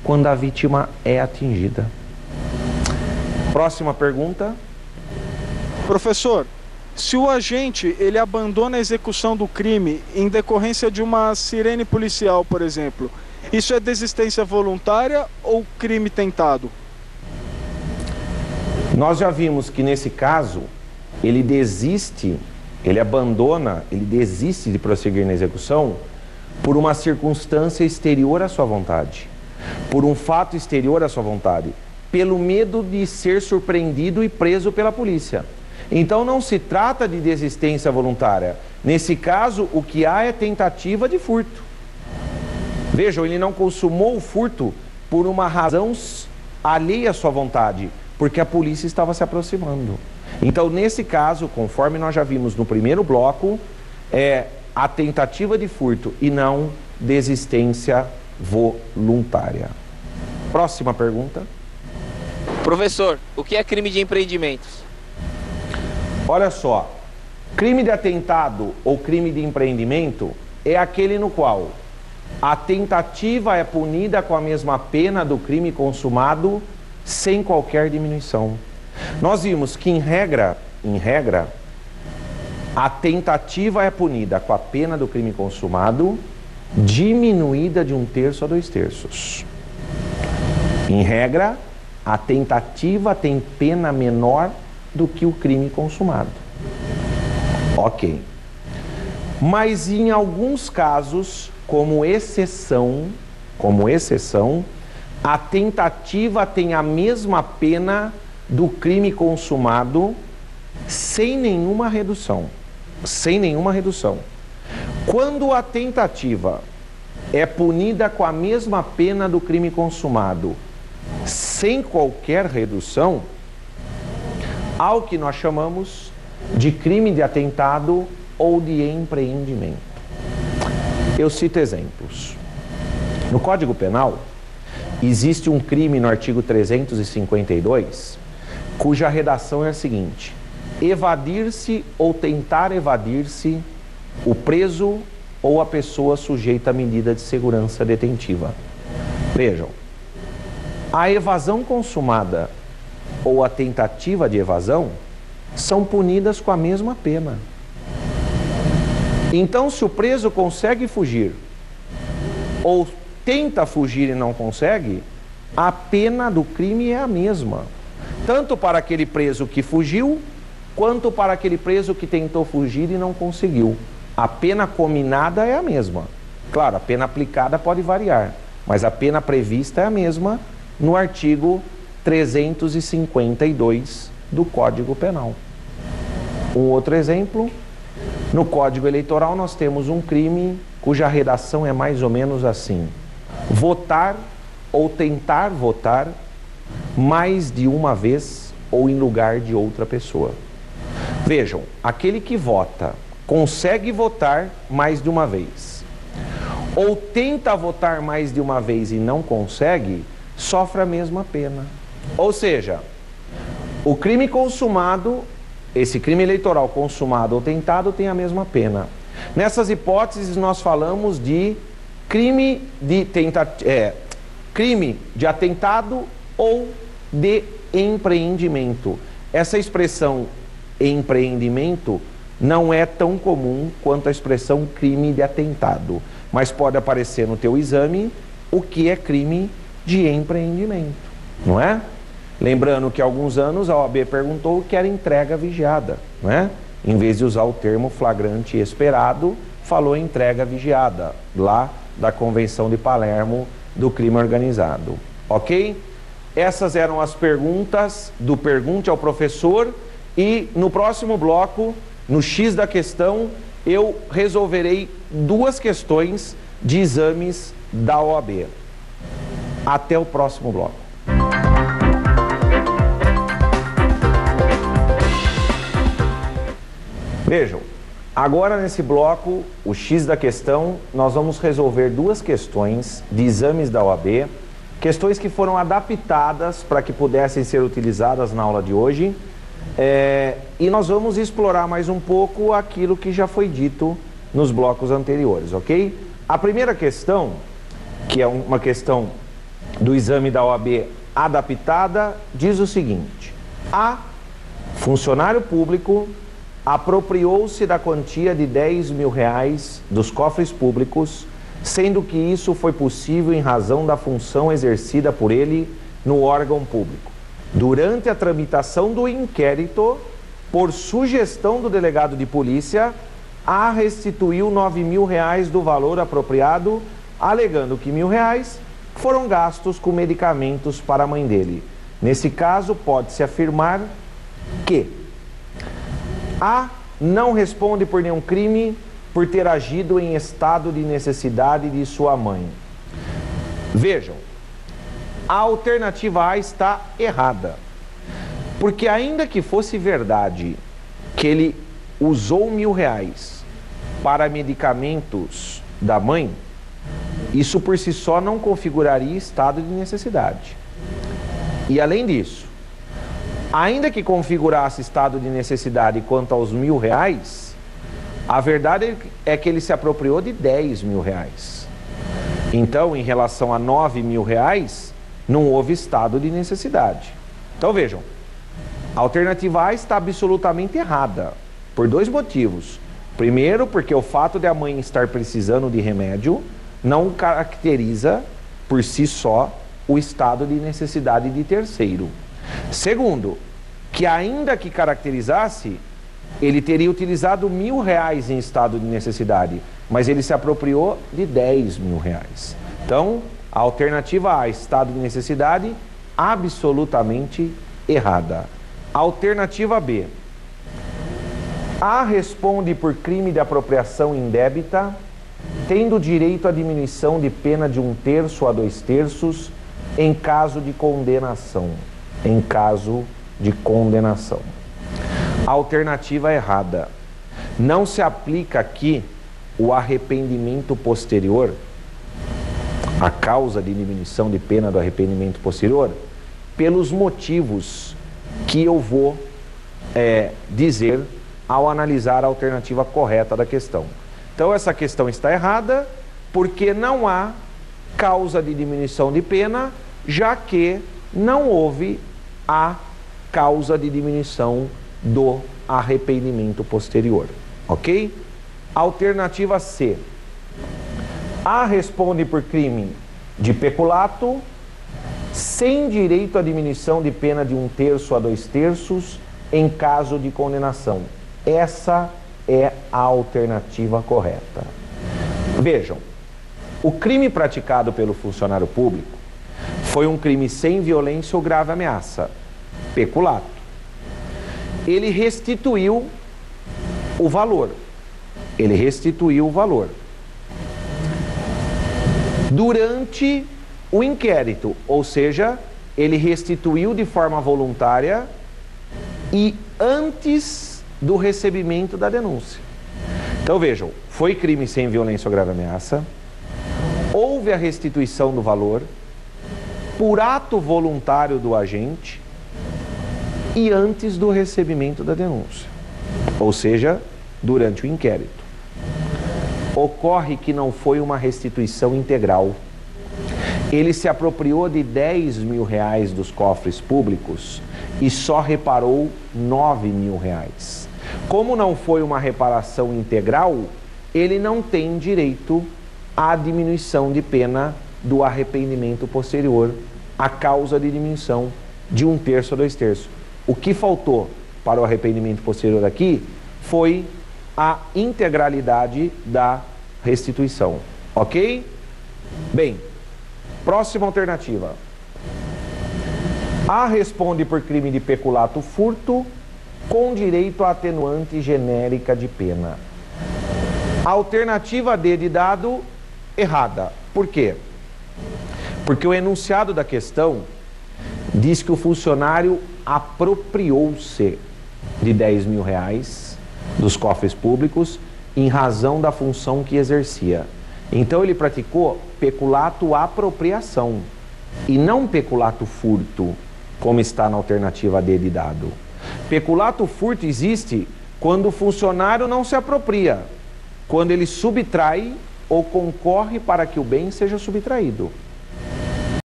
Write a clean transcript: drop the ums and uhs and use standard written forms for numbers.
quando a vítima é atingida. Próxima pergunta. Professor, se o agente ele abandona a execução do crime em decorrência de uma sirene policial, por exemplo, isso é desistência voluntária ou crime tentado? Nós já vimos que nesse caso, ele desiste, ele abandona, ele desiste de prosseguir na execução por uma circunstância exterior à sua vontade, por um fato exterior à sua vontade, pelo medo de ser surpreendido e preso pela polícia. Então não se trata de desistência voluntária. Nesse caso, o que há é tentativa de furto. Vejam, ele não consumou o furto por uma razão alheia à sua vontade, porque a polícia estava se aproximando. Então, nesse caso, conforme nós já vimos no primeiro bloco, é a tentativa de furto e não desistência voluntária. Próxima pergunta. Professor, o que é crime de empreendimentos? Olha só, crime de atentado ou crime de empreendimento é aquele no qual a tentativa é punida com a mesma pena do crime consumado sem qualquer diminuição. Nós vimos que, em regra, a tentativa é punida com a pena do crime consumado diminuída de 1/3 a 2/3. Em regra, a tentativa tem pena menor do que o crime consumado. Ok. Mas em alguns casos, como exceção, a tentativa tem a mesma pena do crime consumado sem nenhuma redução. Sem nenhuma redução. Quando a tentativa é punida com a mesma pena do crime consumado, sem qualquer redução, há o que nós chamamos de crime de atentado ou de empreendimento. Eu cito exemplos. No Código Penal, existe um crime no artigo 352, cuja redação é a seguinte: evadir-se ou tentar evadir-se o preso ou a pessoa sujeita à medida de segurança detentiva. Vejam, a evasão consumada ou a tentativa de evasão são punidas com a mesma pena. Então, se o preso consegue fugir ou tenta fugir e não consegue, a pena do crime é a mesma, tanto para aquele preso que fugiu, quanto para aquele preso que tentou fugir e não conseguiu. A pena combinada é a mesma. Claro, a pena aplicada pode variar, mas a pena prevista é a mesma no artigo 352 do Código Penal. Um outro exemplo, no Código Eleitoral nós temos um crime cuja redação é mais ou menos assim: votar ou tentar votar mais de uma vez ou em lugar de outra pessoa. Vejam, aquele que vota consegue votar mais de uma vez, ou tenta votar mais de uma vez e não consegue, sofre a mesma pena. Ou seja, o crime consumado, esse crime eleitoral consumado ou tentado, tem a mesma pena. Nessas hipóteses nós falamos de crime de atentado ou de empreendimento. Essa expressão empreendimento não é tão comum quanto a expressão crime de atentado, mas pode aparecer no teu exame o que é crime de empreendimento, não é? Lembrando que há alguns anos a OAB perguntou o que era entrega vigiada, não é? Em vez de usar o termo flagrante e esperado, falou entrega vigiada, lá da Convenção de Palermo do crime organizado. Ok? Essas eram as perguntas do Pergunte ao Professor, e no próximo bloco, no X da questão, eu resolverei 2 questões de exames da OAB. Até o próximo bloco. Vejam, agora nesse bloco, o X da questão, nós vamos resolver 2 questões de exames da OAB, questões que foram adaptadas para que pudessem ser utilizadas na aula de hoje, e nós vamos explorar mais um pouco aquilo que já foi dito nos blocos anteriores, ok? A primeira questão, que é uma questão do exame da OAB adaptada diz o seguinte: A. Funcionário público apropriou-se da quantia de R$10.000 dos cofres públicos, sendo que isso foi possível em razão da função exercida por ele no órgão público. Durante a tramitação do inquérito, por sugestão do delegado de polícia, A restituiu R$9.000 do valor apropriado, alegando que R$1.000 foram gastos com medicamentos para a mãe dele. Nesse caso, pode-se afirmar que A não responde por nenhum crime por ter agido em estado de necessidade de sua mãe. Vejam, a alternativa A está errada. Porque ainda que fosse verdade que ele usou R$1.000 para medicamentos da mãe, isso por si só não configuraria estado de necessidade. E além disso, ainda que configurasse estado de necessidade quanto aos R$1.000, a verdade é que ele se apropriou de R$10.000. Então, em relação a R$9.000, não houve estado de necessidade. Então vejam, a alternativa A está absolutamente errada, por dois motivos. Primeiro, porque o fato de a mãe estar precisando de remédio não caracteriza por si só o estado de necessidade de terceiro. Segundo, que ainda que caracterizasse, ele teria utilizado R$1.000 em estado de necessidade, mas ele se apropriou de R$10.000. Então, a alternativa A, estado de necessidade, absolutamente errada. Alternativa B. A responde por crime de apropriação indébita, tendo direito à diminuição de pena de 1/3 a 2/3 em caso de condenação. Em caso de condenação. Alternativa errada. Não se aplica aqui o arrependimento posterior, a causa de diminuição de pena do arrependimento posterior, pelos motivos que eu vou dizer ao analisar a alternativa correta da questão. Então essa questão está errada porque não há causa de diminuição de pena, já que não houve a causa de diminuição do arrependimento posterior, ok? Alternativa C. A responde por crime de peculato, sem direito à diminuição de pena de 1/3 a 2/3 em caso de condenação. Essa é a alternativa correta. Vejam, o crime praticado pelo funcionário público foi um crime sem violência ou grave ameaça, peculato. Ele restituiu o valor. Ele restituiu o valor durante o inquérito, ou seja, ele restituiu de forma voluntária e antes do recebimento da denúncia. Então vejam, foi crime sem violência ou grave ameaça, houve a restituição do valor por ato voluntário do agente e antes do recebimento da denúncia, ou seja, durante o inquérito. Ocorre que não foi uma restituição integral. Ele se apropriou de R$10.000 dos cofres públicos e só reparou R$9.000. Como não foi uma reparação integral, ele não tem direito à diminuição de pena do arrependimento posterior, a causa de diminuição de 1/3 a 2/3. O que faltou para o arrependimento posterior aqui foi a integralidade da restituição, ok? Bem, próxima alternativa. A responde por crime de peculato furto com direito à atenuante genérica de pena. Alternativa D de dado, errada. Por quê? Porque o enunciado da questão diz que o funcionário apropriou-se de R$10.000 dos cofres públicos em razão da função que exercia. Então ele praticou peculato apropriação e não peculato furto, como está na alternativa D de dado. Peculato furto existe quando o funcionário não se apropria, quando ele subtrai ou concorre para que o bem seja subtraído.